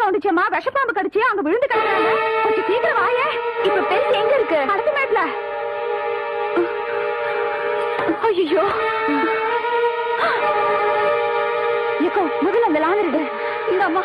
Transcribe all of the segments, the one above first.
கவுந்துச்சேம்மா, விஷப்பாம்பு கடிச்சு அங்க விழுந்து கிடக்குறாங்க. கொஞ்சம் சீக்கிரம் வாயே. இப்ப பெருசு எங்க இருக்கு? அடுத்த மேட்ல. ஐயோ, ஏக்கோ முதல்ல அந்த லாந்தரிடு. இந்த அம்மா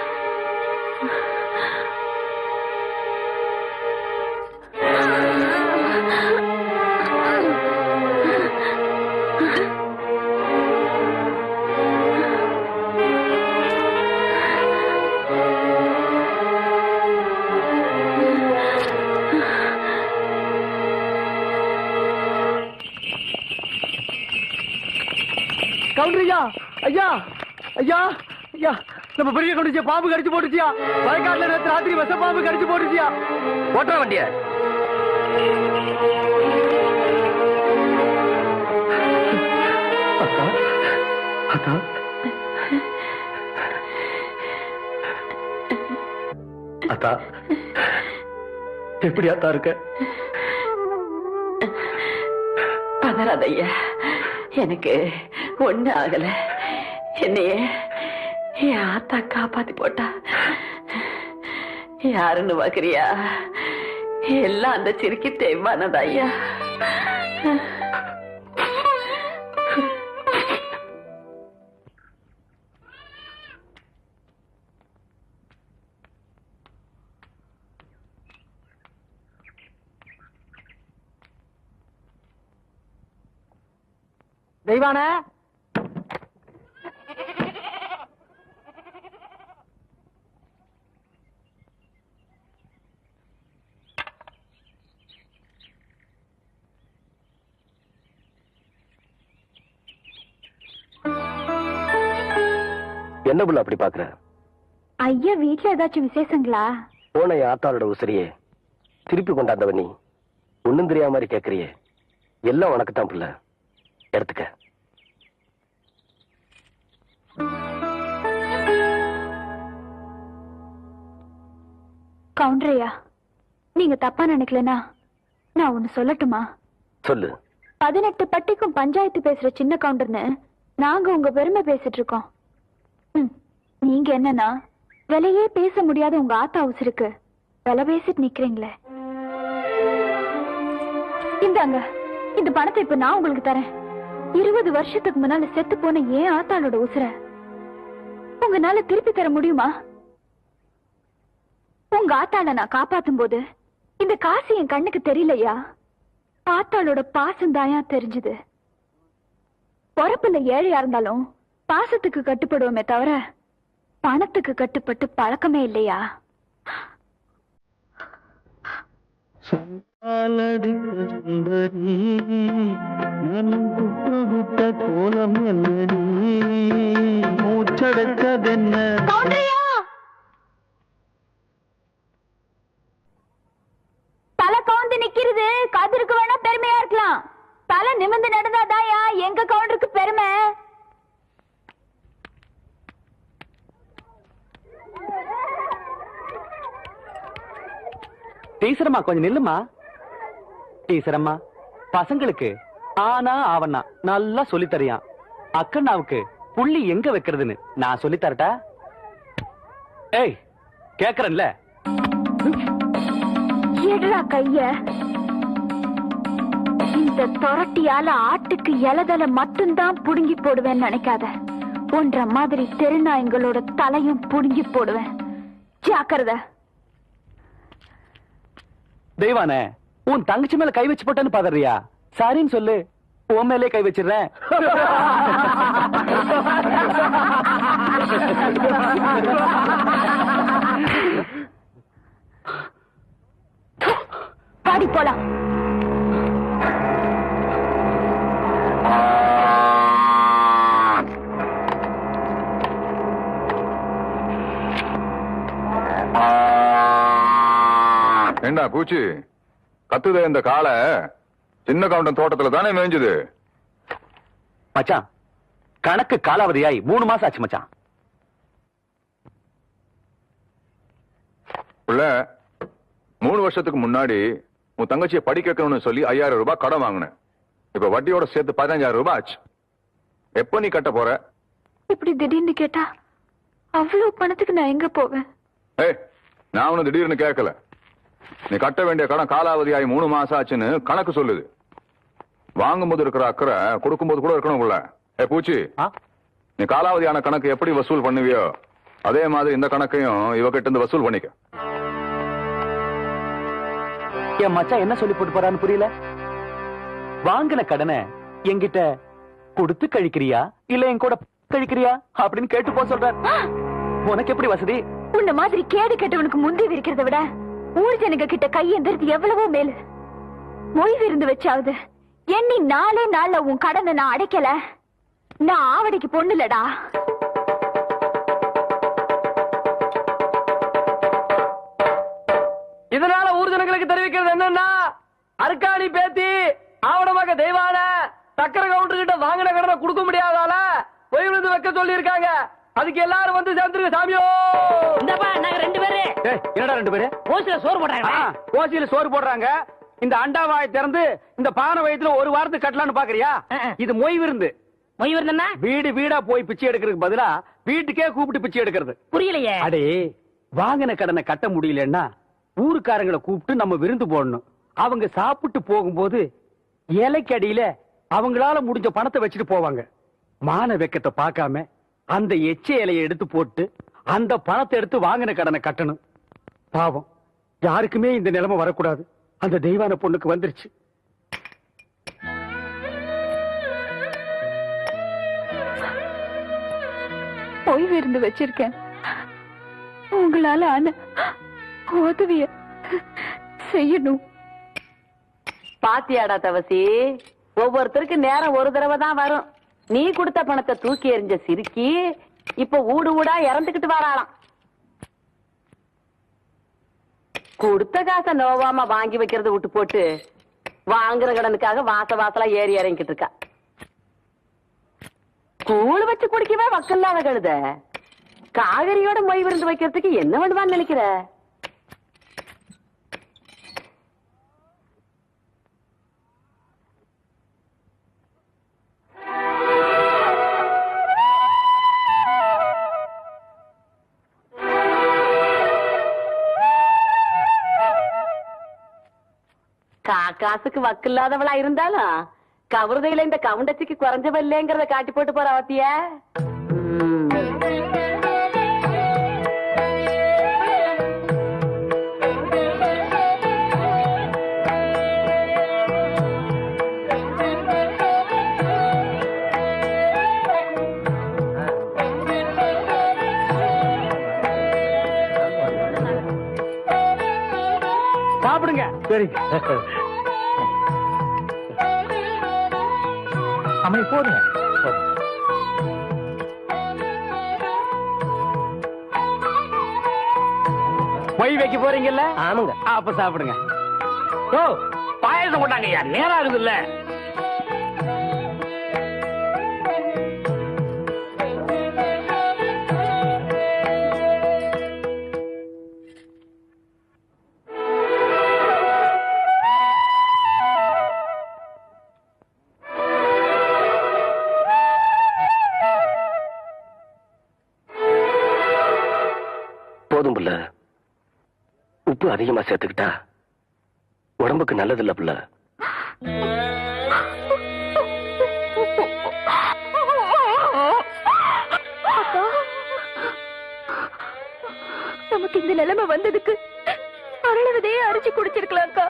கவுண்டரியா, ஐயா ஐயா ஐயா, நம்ம பெரிய கவுண்டரியா பாம்பு கடிச்சு போட்டுச்சியா. வயக்காட்டுல நேற்று ராத்திரி விஷ பாம்பு கடிச்சு போட்டுச்சியா. ஓட்டுற வண்டிய அத்தா, அத்தா எப்படி அத்தா இருக்க? பதறாத ஐயா, எனக்கு ஒண்ணு ஆகல. என்னைய என் ஆத்தா காப்பாத்தி போட்டா. யாருன்னு பாக்குறியா? எல்லாம் அந்த சிரிக்கி தேய்மானதா ஐயா. தெய்வான என்ன புள்ள அப்படி பாக்குற? ஐயா வீட்டுல ஏதாச்சும் விசேஷங்களா? போன ஆத்தாளோட உசிரியே திருப்பி கொண்டாந்தவ நீ ஒண்ணும் தெரியாம மாதிரி கேக்குறியே. எல்லாம் உனக்கு தான் புள்ள, எடுத்துக்க. கவுண்டரையா, நீங்க தப்பா நினைக்கலனா நான் ஒண்ணு சொல்லட்டுமா? சொல்லு. 18 பட்டிக்கும் பஞ்சாயத்து பேசுற சின்ன கவுண்டர்னு நாங்க உங்க பெருமை பேசிட்டு இருக்கோம். நீங்க என்னன்னா விலையே பேச முடியாத உங்க ஆத்தா உசுருக்கு விலை பேசிட்டு நிக்கிறீங்களே. இந்தாங்க, இந்த பணத்தை இப்ப நான் உங்களுக்கு தரேன். 20 வருஷத்துக்கு முன்னால செத்து போன ஏன் ஆத்தாளோட உசுர உங்களால திருப்பி தர முடியுமா? உங்க ஆத்தாள நான் காப்பாத்தும் போது இந்த காசு என் கண்ணுக்கு தெரியலையா? ஆத்தாளோட பாசம் தாயா தெரிஞ்சது. பொறப்புல ஏழையா இருந்தாலும் பாசத்துக்கு கட்டுப்படுவோமே தவிர பணத்துக்கு கட்டுப்பட்டு பழக்கமே இல்லையா? கோலம் என்ன மூச்சடைச்சதென்ன? தலை கவுந்து நிக்கிறது கதிருக்கு வேணா பெருமையா இருக்கலாம். தலை நிமிர்ந்து நடந்தாதாயா எங்க கவுண்டருக்கு பெருமை. டீச்சரம்மா கொஞ்சம் நில்லுமா. டீச்சரம்மா, பசங்களுக்கு ஆனா ஆவண்ணா நல்லா சொல்லி தரியான். அக்கண்ணாவுக்கு புள்ளி எங்க வைக்கிறதுன்னு நான் சொல்லி தரட்டா? ஏய், கேக்குறேன்ல. எடுறா கைய. இந்த தொரட்டியால ஆட்டுக்கு இலதலை மட்டும்தான் புடுங்கி போடுவேன்னு நினைக்காத. ஒன்ற மாதிரி தெருநாயங்களோட தலையும் புடுங்கி போடுவேன். ஜாக்கிரதை. தெய்வானே, உன் தங்கச்சி மேல கை வச்சு போட்டேன்னு பாதறியா? சாரின்னு சொல்லு, உன் மேலே கை வச்சிடுறேன். பாடி போலாம். என்ன பூச்சி கத்துதே இந்த காலை? சின்ன கவுண்டன் தோட்டத்துல தானே மேய்ஞ்சது. மச்சான், கணக்கு காலாவதியாய் 3 மாசம் ஆச்சு மச்சான். புள்ள, 3 வருஷத்துக்கு முன்னாடி உன் தங்கச்சியை படிக்க வைக்கணும்னு சொல்லி 5000 ரூபாய் கடன் வாங்கினேன். இப்ப வட்டியோட சேர்த்து 15000 ரூபாய் ஆச்சு. எப்ப நீ கட்ட போற? இப்படி திடீர்னு கேட்டா அவ்வளவு பணத்துக்கு நான் எங்க போவேன்? ஏய், நான் ஒண்ணு திடீர்னு கேட்கல. நீ கட்ட வேண்டிய கடன் காலாவதியாகி 3 மாசம் ஆச்சுன்னு கணக்கு சொல்லுது. வாங்கும்போது இருக்கிற அக்கறை கொடுக்கும்போது கூட இருக்கணும்ல. பூச்சி, நீ காலாவதியான கணக்கு எப்படி வசூல் பண்ணுவியோ அதே மாதிரி இந்த கணக்கையும் இவகிட்ட இருந்து வசூல் பண்ணிக்க. என் மச்சான் என்ன சொல்லி போட்டு போறான்னு புரியல. வாங்கின கடனை என்கிட்ட கொடுத்து கழிக்கிறியா இல்ல என் கூட கழிக்கிறியா அப்படின்னு கேட்டு போ சொல்றார். உனக்கு எப்படி வசதி? உன்ன மாதிரி கேடு கெட்டவனுக்கு முந்தி இருக்கிறத விட ஊர் ஜனங்க கிட்ட கையெந்திரது எவ்வளவோ மேலு. மொய் விருந்து வச்சாவது எண்ணி 4 நாள்ல உன் கடனை நான் அடைக்கல. நான் ஆவடைக்கு பொண்ணுலடா. இதனால ஊர் ஜனங்களுக்கு தெரிவிக்கிறது என்னன்னா, அருக்காணி பேத்தி ஆவணமாக தெய்வான சக்கர கவுண்டர் கிட்ட வாங்கின கடனை கொடுக்க முடியாதால பொய் விருந்து வைக்க சொல்லி இருக்காங்க. அதுக்கு எல்லாரும் வந்து சேர்ந்துருங்க சாமியோ. இந்தப்பா நாங்க 2 பேரு. என்னடா 2 பேரு? ஓசில சோறு போட்டாங்க. கோசியில சோறு போடுறாங்க. இந்த அண்டாவாயை திறந்து இந்த பானை வயித்துல ஒரு வாரத்துக்கு கட்டலான்னு பாக்குறியா? இது மொய் விருந்து. மொய் விருந்தா? வீடு வீடா போய் பிச்சை எடுக்கிறதுக்கு பதிலா வீட்டுக்கே கூப்பிட்டு பிச்சை எடுக்கிறது. புரியலையே. அடே, வாங்கின கடனை கட்ட முடியலன்னா ஊருக்காரங்களை கூப்பிட்டு நம்ம விருந்து போடணும். அவங்க சாப்பிட்டு போகும்போது இலைக்கு அடியில அவங்களால முடிஞ்ச பணத்தை வச்சுட்டு போவாங்க. மான வெக்கத்தை பார்க்காம அந்த எச்ச இலையை எடுத்து போட்டு அந்த பணத்தை எடுத்து வாங்கின கடனை கட்டணும். பாவம், யாருக்குமே இந்த நிலைமை வரக்கூடாது. அந்த தெய்வான பொண்ணுக்கு வந்துருச்சு. பொய் விருந்து வச்சிருக்கேன். உங்களால ஆன உதவிய செய்யணும். பாத்தியாடா தவசி, ஒவ்வொருத்தருக்கு நேரம் ஒரு தடவை தான் வரும். நீ கொடுத்த பணத்தை தூக்கி எறிஞ்ச சிரிக்கி இப்ப ஊடு ஊடா இறந்துகிட்டு வராளாம். கொடுத்த காசை நோவாம வாங்கி வைக்கிறத விட்டு போட்டு வாங்குற கடனுக்காக வாசலா ஏறி இறங்கிட்டு இருக்கா. கூழ் வச்சு குடிக்கவே வக்கல்லாத கழுத காவிரியோட மொய் விருந்து வைக்கிறதுக்கு என்ன பண்ணுவான்னு நினைக்கிற? காசுக்கு வக்கில்லாதவளா இருந்தாலும் கவருதையில இந்த கவுண்டச்சிக்கு குறைஞ்சவில்லைங்கிறத காட்டி போட்டு போற அவத்திய. சாப்பிடுங்க. சரி அம்மை போடுங்க. மொய் வைக்க போறீங்கல்ல? ஆமாங்க. அப்ப சாப்பிடுங்க. ஓ, பாயசம் போட்டாங்க. ஐயா நேரம் ஆகுது இல்ல? போதும் புள்ள, உப்பு அதிகமா சேர்த்துக்கிட்டா உடம்புக்கு நல்லது இல்ல புள்ள. நமக்கு இந்த நிலைமை வந்ததுக்கு அருளவதையே அரிச்சு குடிச்சிருக்கலாம் அக்கா.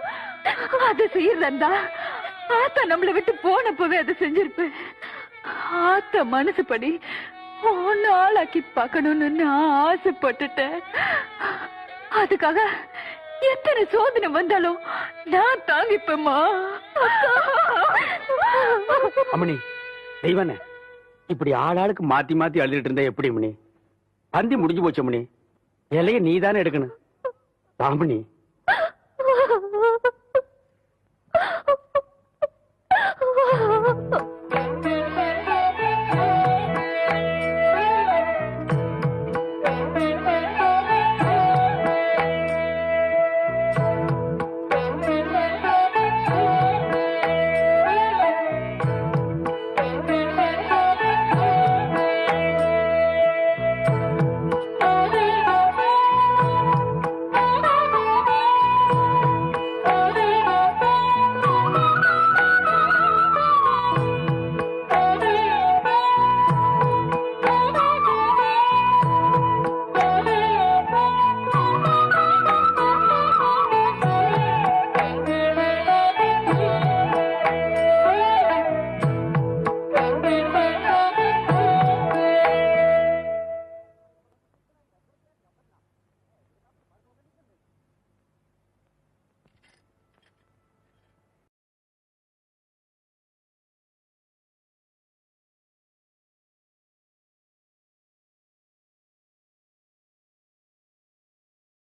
அது செய்யறதா ஆத்தா நம்மளை விட்டு போனப்பவே அதை செஞ்சிருப்பேன். ஆத்தா மனசுப்படி ஒன்னு ஆளாக்கி பார்க்கணும்னு நான் ஆசைப்பட்டுட்டேன். அதுக்காக எத்தனை சோதனை வந்தாலும் நான் தாங்கிப்பேம்மா. அம்மணி, தெய்வானே, இப்படி ஆளாளுக்கு மாத்தி மாத்தி அழுதுட்டு இருந்தா எப்படி அம்மணி? பந்தி முடிஞ்சு போச்சு அம்மணி. இலைய நீ தானே எடுக்கணும். அம்மணி,